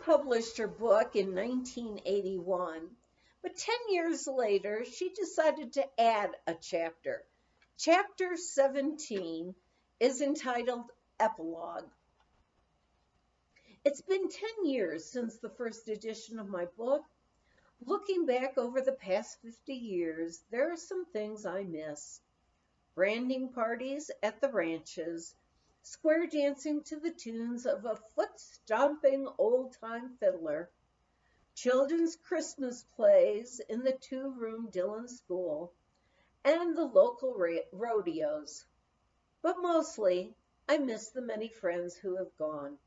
published her book in 1981, but 10 years later, she decided to add a chapter. Chapter 17 is entitled Epilogue. It's been 10 years since the first edition of my book. Looking back over the past 50 years, there are some things I miss. Branding parties at the ranches, square dancing to the tunes of a foot-stomping old-time fiddler, children's Christmas plays in the two-room Dillon School, and the local rodeos. But mostly, I miss the many friends who have gone.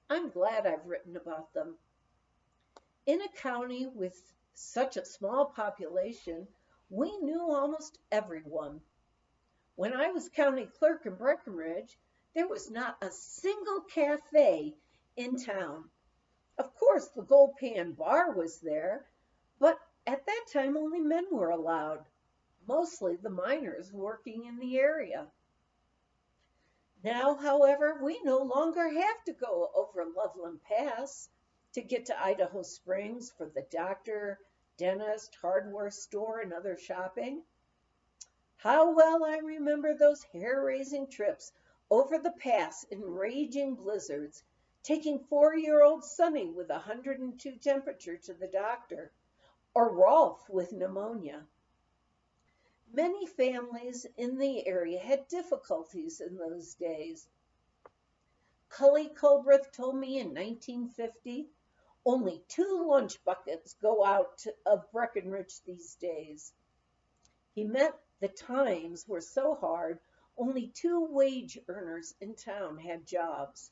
I'm glad I've written about them. In a county with such a small population, we knew almost everyone. When I was county clerk in Breckenridge, there was not a single cafe in town. Of course, the Gold Pan Bar was there, but at that time only men were allowed, mostly the miners working in the area. Now, however, we no longer have to go over Loveland Pass to get to Idaho Springs for the doctor, dentist, hardware store, and other shopping. How well I remember those hair-raising trips over the pass in raging blizzards, taking 4-year-old Sonny with 102 temperature to the doctor, or Rolf with pneumonia. Many families in the area had difficulties in those days. Cully Culbreth told me in 1950, only 2 lunch buckets go out of Breckenridge these days. He meant the times were so hard, only 2 wage earners in town had jobs.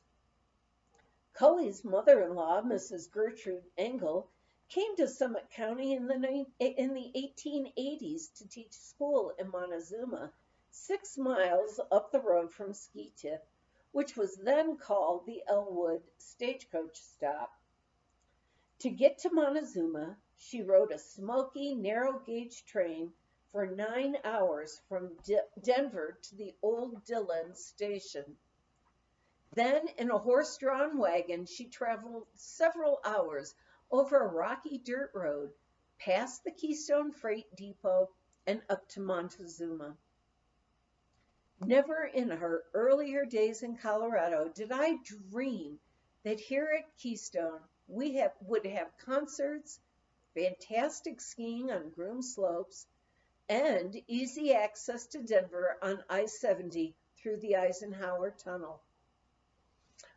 Cully's mother-in-law, Mrs. Gertrude Engel, came to Summit County in the 1880s to teach school in Montezuma, 6 miles up the road from Ski Tip, which was then called the Elwood Stagecoach Stop. To get to Montezuma, she rode a smoky, narrow-gauge train for 9 hours from Denver to the old Dillon station. Then, in a horse-drawn wagon, she traveled several hours over a rocky dirt road, past the Keystone Freight Depot, and up to Montezuma. Never in her earlier days in Colorado did I dream that here at Keystone we would have concerts, fantastic skiing on groomed slopes, and easy access to Denver on I-70 through the Eisenhower Tunnel.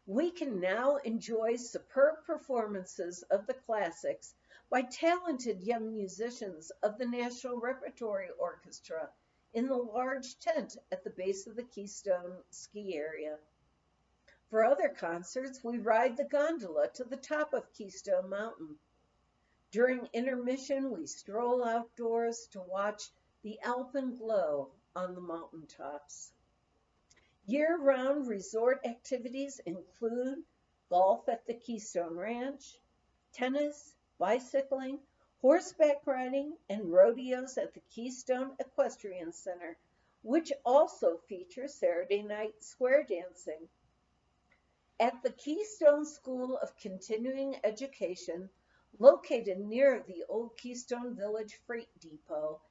We can now enjoy superb performances of the classics by talented young musicians of the National Repertory Orchestra in the large tent at the base of the Keystone ski area. For other concerts, we ride the gondola to the top of Keystone Mountain. During intermission, we stroll outdoors to watch the alpenglow on the mountaintops. Year-round resort activities include golf at the Keystone Ranch, tennis, bicycling, horseback riding, and rodeos at the Keystone Equestrian Center, which also features Saturday night square dancing. At the Keystone School of Continuing Education, located near the old Keystone Village Freight Depot,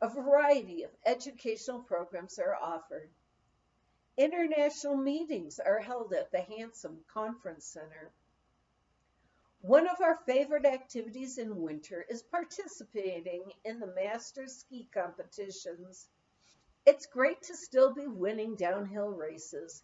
a variety of educational programs are offered. International meetings are held at the Handsome Conference Center. One of our favorite activities in winter is participating in the Masters ski competitions. It's great to still be winning downhill races.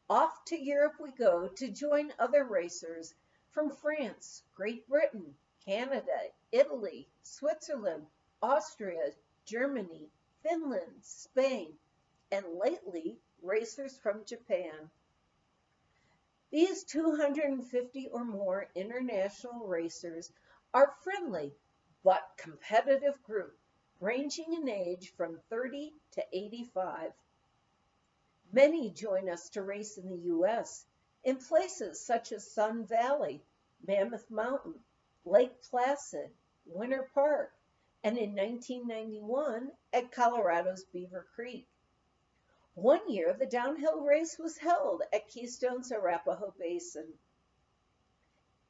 Off to Europe we go to join other racers from France, Great Britain, Canada, Italy, Switzerland, Austria, Germany, Finland, Spain, and lately, racers from Japan. These 250 or more international racers are friendly but competitive group, ranging in age from 30 to 85. Many join us to race in the U.S. in places such as Sun Valley, Mammoth Mountain, Lake Placid, Winter Park, and in 1991 at Colorado's Beaver Creek. One year, the downhill race was held at Keystone's Arapahoe Basin.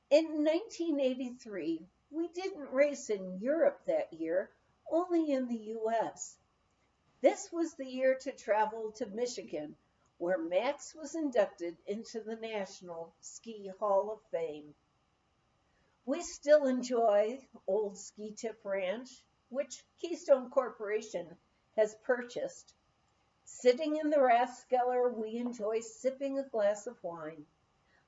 In 1983, we didn't race in Europe that year, only in the US. This was the year to travel to Michigan, where Max was inducted into the National Ski Hall of Fame. We still enjoy Old Ski Tip Ranch, which Keystone Corporation has purchased. Sitting in the Rathskeller, we enjoy sipping a glass of wine.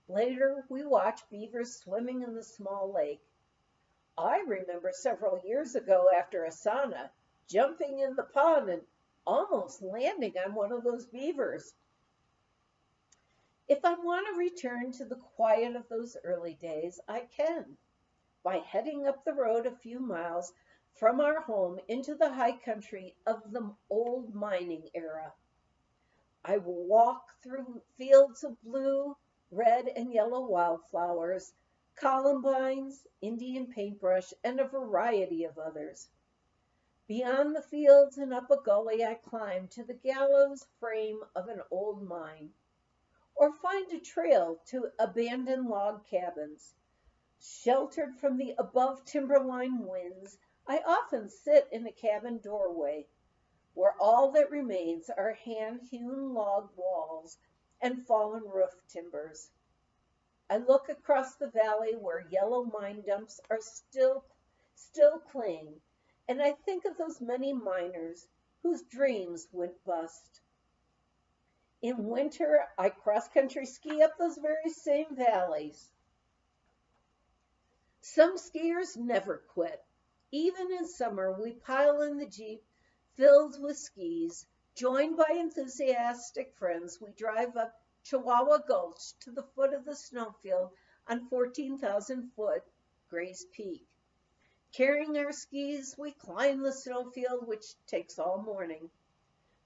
Later, we watch beavers swimming in the small lake. I remember several years ago after a sauna, jumping in the pond and almost landing on one of those beavers. If I want to return to the quiet of those early days, I can, by heading up the road a few miles from our home into the high country of the old mining era. I will walk through fields of blue, red, and yellow wildflowers, columbines, Indian paintbrush, and a variety of others. Beyond the fields and up a gully, I climb to the gallows frame of an old mine, or find a trail to abandoned log cabins. Sheltered from the above timberline winds, I often sit in a cabin doorway, where all that remains are hand-hewn log walls and fallen roof timbers. I look across the valley where yellow mine dumps are still cling, and I think of those many miners whose dreams went bust. In winter, I cross-country ski up those very same valleys. Some skiers never quit. Even in summer, we pile in the Jeep filled with skis. Joined by enthusiastic friends, we drive up Chihuahua Gulch to the foot of the snowfield on 14,000-foot Gray's Peak. Carrying our skis, we climb the snowfield, which takes all morning.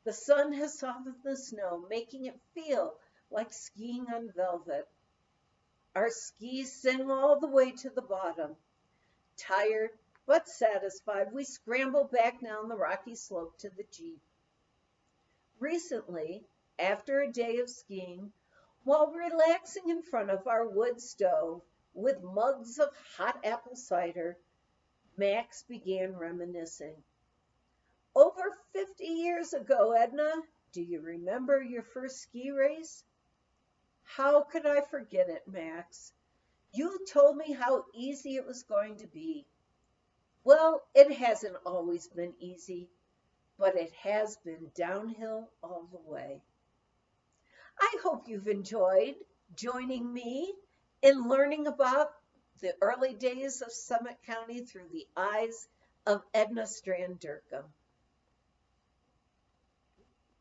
The sun has softened the snow, making it feel like skiing on velvet. Our skis sing all the way to the bottom. Tired but satisfied, we scramble back down the rocky slope to the Jeep. Recently, after a day of skiing, while relaxing in front of our wood stove with mugs of hot apple cider, Max began reminiscing. Over 50 years ago, Edna, do you remember your first ski race? How could I forget it, Max? You told me how easy it was going to be. Well, it hasn't always been easy, but it has been downhill all the way. I hope you've enjoyed joining me in learning about the early days of Summit County through the eyes of Edna Strand Dercum.